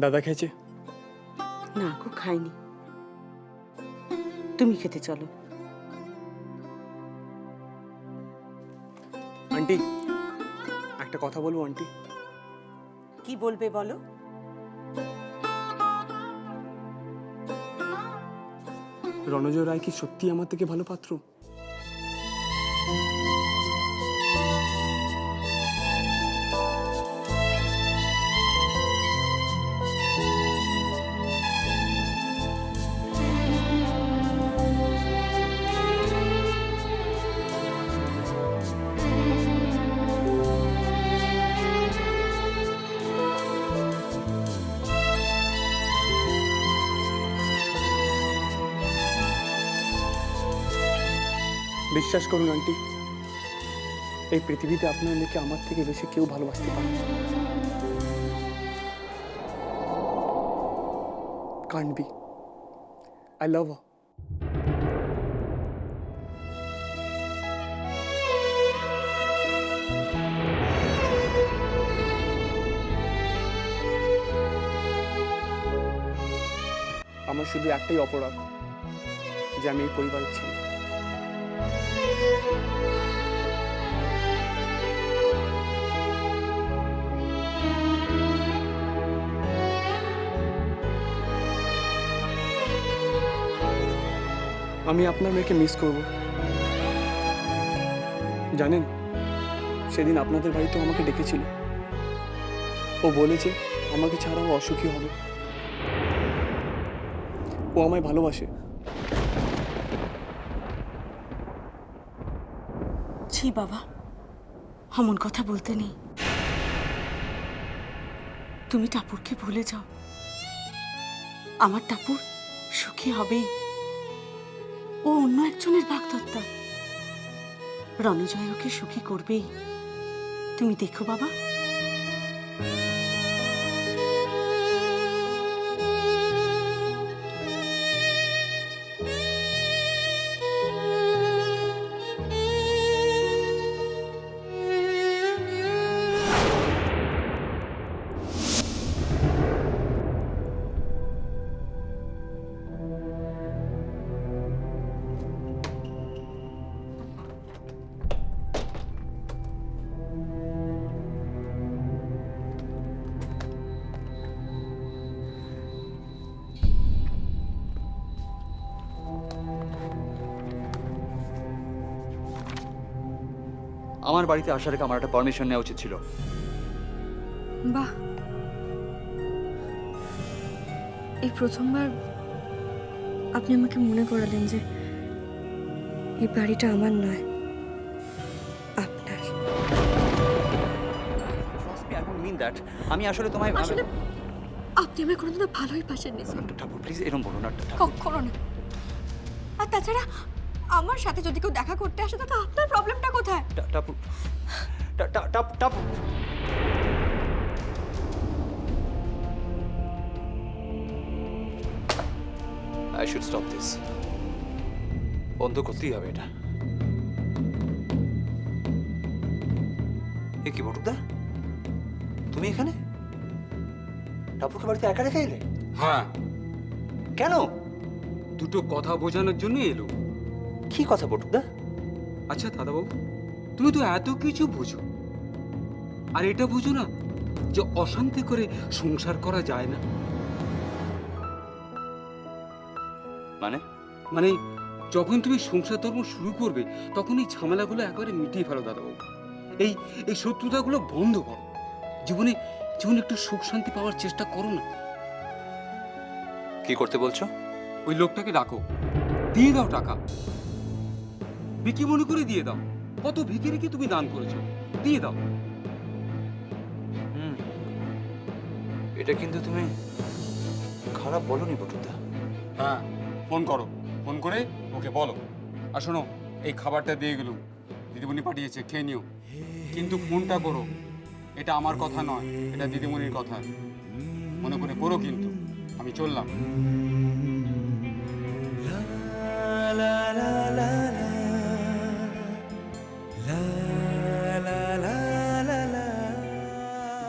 দাদা খেয়েছে? না গো, খাইনি। তুমি খেতে চলো। আন্টি, একটা কথা বলবো আন্টি? কি বলবে বলো। রণজ রায় কি সত্যি আমার থেকে ভালো পাত্র? বিশ্বাস করুন আন্টি, এই পৃথিবীতে আপনার মেয়েকে আমার থেকে বেশি কেউ ভালোবাসতে পারে না। Can't be. I love her. আমার শুধু একটাই অপরাধ, যে আমি এই পরিবারের ছেলে। আমি আপনার মেয়েকে মিস করব। জানেন, সেদিন আপনাদের বাড়িতেও আমাকে ডেকেছিল। ও বলেছে আমাকে ছাড়া ও অসুখী হবে। ও আমায় ভালোবাসে। ছি বাবা, অমন কথা বলতে নেই। তুমি টাপুরকে ভুলে যাও। আমার টাপুর সুখী হবেই। ও অন্য একজনের বাগদত্তা। রণজয় ওকে সুখী করবেই। তুমি দেখো বাবা। আমার বাড়িতে আসার আগে আমার একটা পারমিশন নেওয়া উচিত ছিল। বাহ, এই প্রথমবার আপনি আমাকে মনে করালেন যে এই বাড়িটা আমার নয়, আপনার। আমি আসলে তোমায় আসলে আপনি আমায় কোনোদিনও ভালোই বাসেননি স্যার। ঠাকুর প্লিজ এরকম বলো না। কখনো না। আর তাছাড়া আমার সাথে যদি কেউ দেখা করতে আসে তাহলে আপনার প্রবলেমটা কোথায়? টাপু টাপু I should stop this. বন্ধ করতেই হবে এটা। এ কি বটুদা, তুমি এখানে? টাপুকে বাড়িতে একা রেখে এলে? হ্যাঁ, কেন? দুটো কথা বোঝানোর জন্য এলো। কি কথা বটুদা? আচ্ছা দাদাবাবু, তুমি তো এত কিছু বুঝো, আর এটা বুঝো না যে অশান্তি করে সংসার করা যায় না। মানে মানে যখন তুমি সংসার ধর্ম শুরু করবে তখন এই ঝামেলাগুলো একেবারে মিটিয়ে ফেলো দাদাবাবু। এই এই শত্রুতাগুলো বন্ধ করো। জীবনে জীবনে একটু সুখ শান্তি পাওয়ার চেষ্টা করো না। কি করতে বলছো? ওই লোকটাকে ডাকো, দিয়ে দাও টাকা। ভিকি মনে করে দিয়ে দাও। কত ভিখিরিকে তুমি দান করেছো, দিয়ে দাও। এটা কিন্তু তুমি খারাপ বলনি বটুদা। হ্যাঁ, ফোন করো, ফোন করে ওকে বলো। আর শোনো, এই খাবারটা দিয়ে গেলুম, দিদিমণি পাঠিয়েছে, খেয়ে নিও। কিন্তু ফোনটা করো, এটা আমার কথা নয়, এটা দিদিমণির কথা। মনে করে করো কিন্তু। আমি চললাম।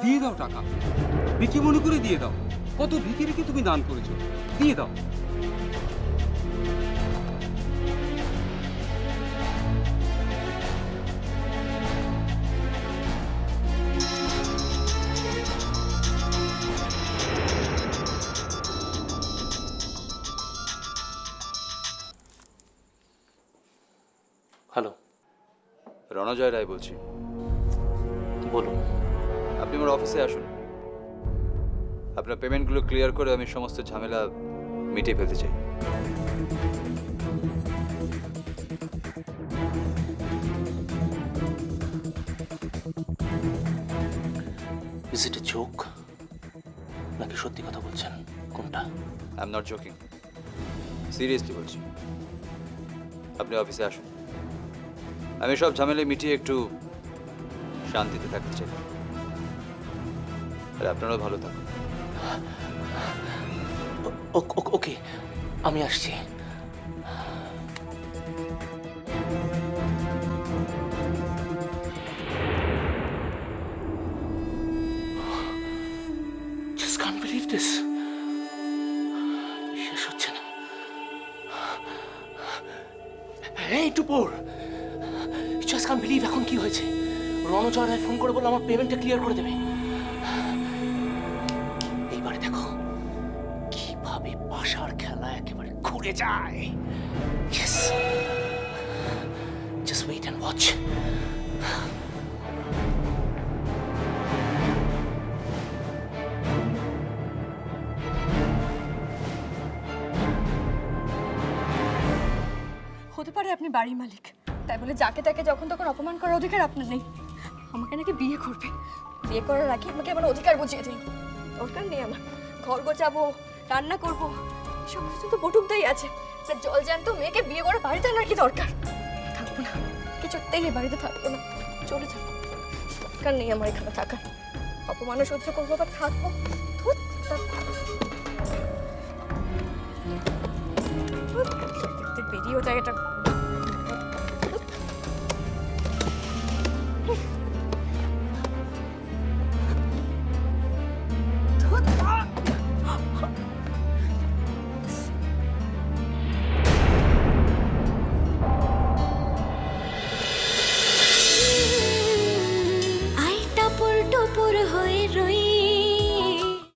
দিয়ে দাও টাকা, বিকি মনে করে দিয়ে দাও। কত ভিখিরিকে তুমি দান করেছো, দিয়ে দাও। হ্যালো, রণজয় রায় বলছি। বলুন। আপনি আমার অফিসে আসুন। আপনার পেমেন্টগুলো ক্লিয়ার করে আমি সমস্ত ঝামেলা মিটিয়ে ফেলতে চাই। ইজ ইট এ জোক নাকি সত্যি কথা বলছেন, কোনটা? I am not joking, seriously বলছি। আপনি অফিসে আসুন, আমি সব ঝামেলা মিটিয়ে একটু শান্তিতে থাকতে চাই। আর আপনারাও ভালো থাকুন। ওকে, আমি আসছি। Just can't believe this. শেষ হচ্ছে না। এই টুপুর, জাস্ট কান্ট বিলিভ এখন কি হয়েছে। রণজয় রায় ফোন করে বললো আমার পেমেন্টটা ক্লিয়ার করে দেবে। এইবারে দেখো কিভাবে পাশার খেলা একেবারে ঘুরে যায়। Yes, just wait and watch. হতে পারে আপনি বাড়ির মালিক, তাই বলে যাকে তাকে যখন তখন অপমান করার অধিকার আপনার নেই। আমাকে নাকি বিয়ে করবে, বিয়ে করার আগে আমাকে আমার অধিকার বুঝিয়ে দিন। দরকার নেই আমার ঘর গোছাবো, রান্না করবো, এসব কিছু তো বটুকদাই আছে। তার জল জ্যান্ত মেয়েকে বিয়ে করে বাড়িতে আনার কি দরকার? থাকবো না, কিছুতেই এই বাড়িতে থাকবো না, চলে যাবো। দরকার নেই আমার এখানে থাকার। অপমানও সহ্য করবো, আবার থাকবো। ধুৎ, বেরিয়েও যায় এটা।